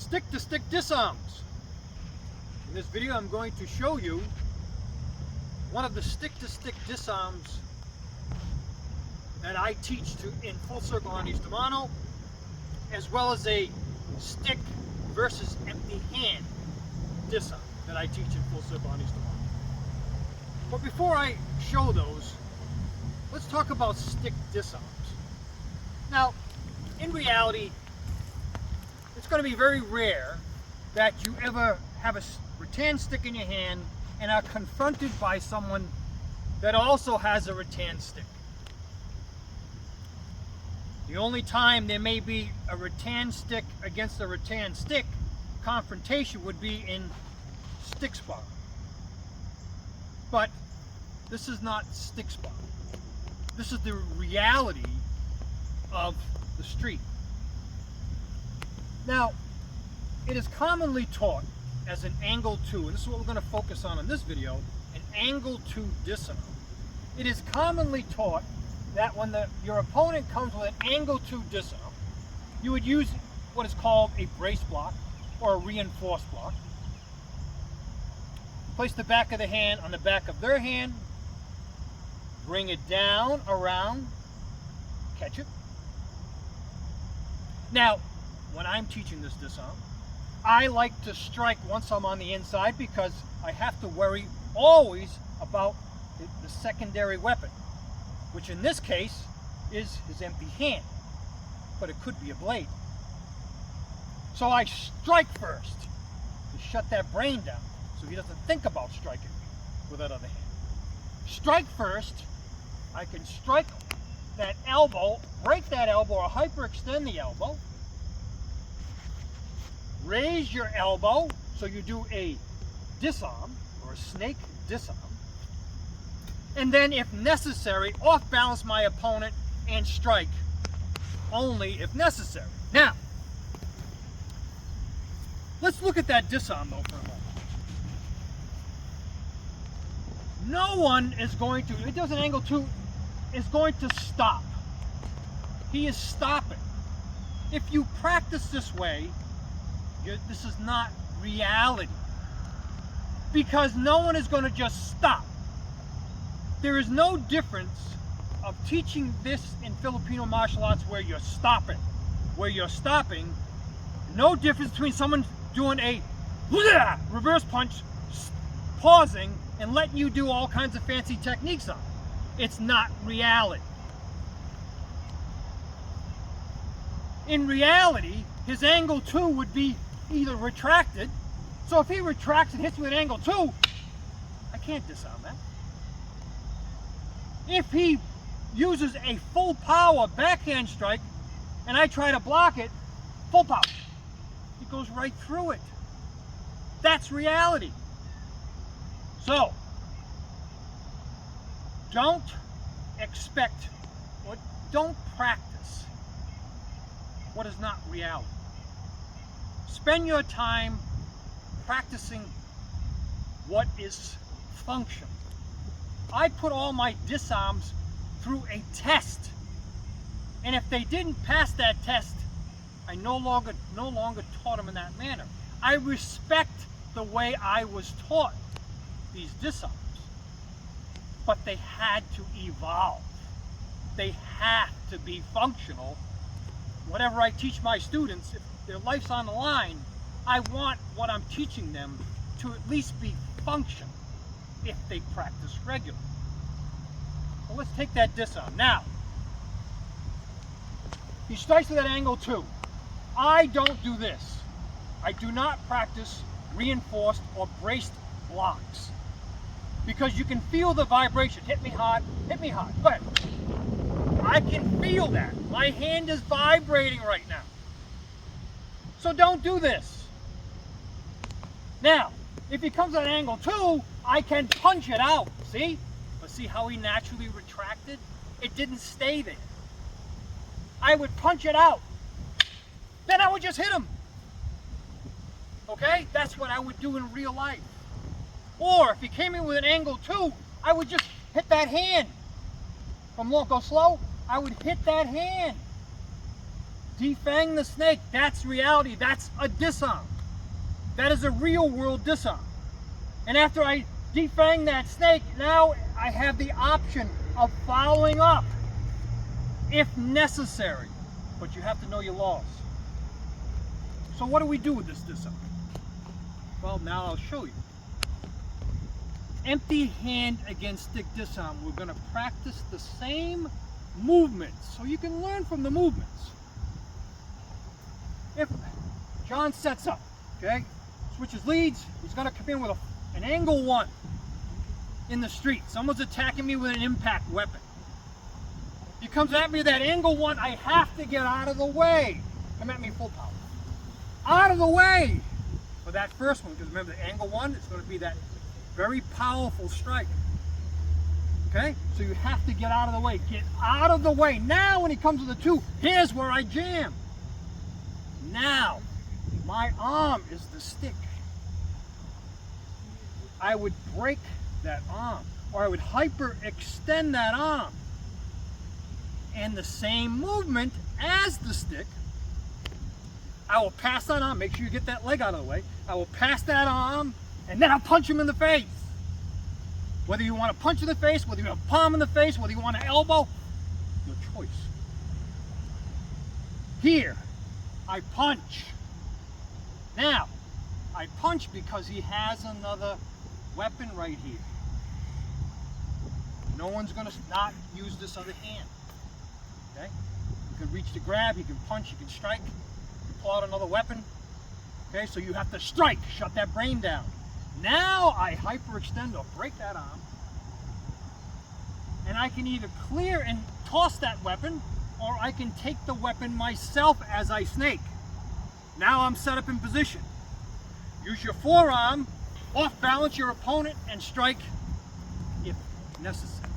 stick-to-stick disarms. In this video I'm going to show you one of the stick-to-stick disarms that I teach in full circle Arnis Domano, as well as a stick versus empty hand disarm that I teach in full circle Arnis Domano. But before I show those, let's talk about stick disarms. Now, in reality, it's going to be very rare that you ever have a rattan stick in your hand and are confronted by someone that also has a rattan stick. The only time there may be a rattan stick against a rattan stick confrontation would be in stick sparring. But this is not stick sparring. This is the reality of the street. Now, it is commonly taught as an angle 2, and this is what we're going to focus on in this video, an angle 2 disarm. It is commonly taught that when your opponent comes with an angle 2 disarm, you would use what is called a brace block or a reinforced block. Place the back of the hand on the back of their hand, bring it down, around, catch it. Now, when I'm teaching this disarm, I like to strike once I'm on the inside because I have to worry always about the secondary weapon, which in this case is his empty hand, but it could be a blade. So I strike first to shut that brain down so he doesn't think about striking me with that other hand. Strike first, I can strike that elbow, break that elbow or hyperextend the elbow. Raise your elbow, so you do a disarm or a snake disarm. And then if necessary, off balance my opponent and strike only if necessary. Now, let's look at that disarm though for a moment. No one is going to, if it does an angle 2, is going to stop. He is stopping. If you practice this way, this is not reality, because no one is going to just stop. There is no difference of teaching this in Filipino martial arts where you're stopping. No difference between someone doing a reverse punch, pausing, and letting you do all kinds of fancy techniques on it. It's not reality. In reality, his angle 2 would be either retracted, so if he retracts and hits me with an angle 2, I can't disarm that. If he uses a full power backhand strike and I try to block it, full power, it goes right through it. That's reality. So, don't expect or don't practice what is not reality. Spend your time practicing what is functional. I put all my disarms through a test, and if they didn't pass that test, I no longer taught them in that manner. I respect the way I was taught these disarms, but they had to evolve. They have to be functional. Whatever I teach my students, if their life's on the line, I want what I'm teaching them to at least be functional if they practice regularly. So let's take that disarm. Now, he strikes with that angle 2. I don't do this. I do not practice reinforced or braced blocks, because you can feel the vibration. Hit me hard, go ahead. I can feel that. My hand is vibrating right now. So don't do this. Now, if he comes at an angle 2, I can punch it out. See? But see how he naturally retracted? It didn't stay there. I would punch it out. Then I would just hit him. Okay? That's what I would do in real life. Or if he came in with an angle 2, I would just hit that hand. From go slow, I would hit that hand. defang the snake. That's reality. That's a disarm. That is a real world disarm. And after I defang that snake, now I have the option of following up if necessary. But you have to know your laws. So what do we do with this disarm? Well, now I'll show you. Empty hand against stick disarm. We're going to practice the same movements so you can learn from the movements. If John sets up, okay, switches leads, he's going to come in with an angle 1 in the street. Someone's attacking me with an impact weapon. He comes at me with that angle 1, I have to get out of the way. Come at me full power. Out of the way for that first one, because remember the angle 1 is going to be that very powerful strike. Okay? So you have to get out of the way. Get out of the way. Now when he comes with a 2, here's where I jam. Now, my arm is the stick. I would break that arm, or I would hyperextend that arm. And the same movement as the stick, I will pass that arm. Make sure you get that leg out of the way. I will pass that arm, and then I'll punch him in the face. Whether you want to punch in the face, whether you want to palm in the face, whether you want to elbow, your choice. Here, I punch. Now, I punch because he has another weapon right here. No one's going to not use this other hand. Okay? You can reach to grab, you can punch, you can strike, you can pull out another weapon. Okay, so you have to strike, shut that brain down. Now I hyperextend or break that arm, and I can either clear and toss that weapon, or I can take the weapon myself as I snake. Now I'm set up in position. Use your forearm, off balance your opponent, and strike if necessary.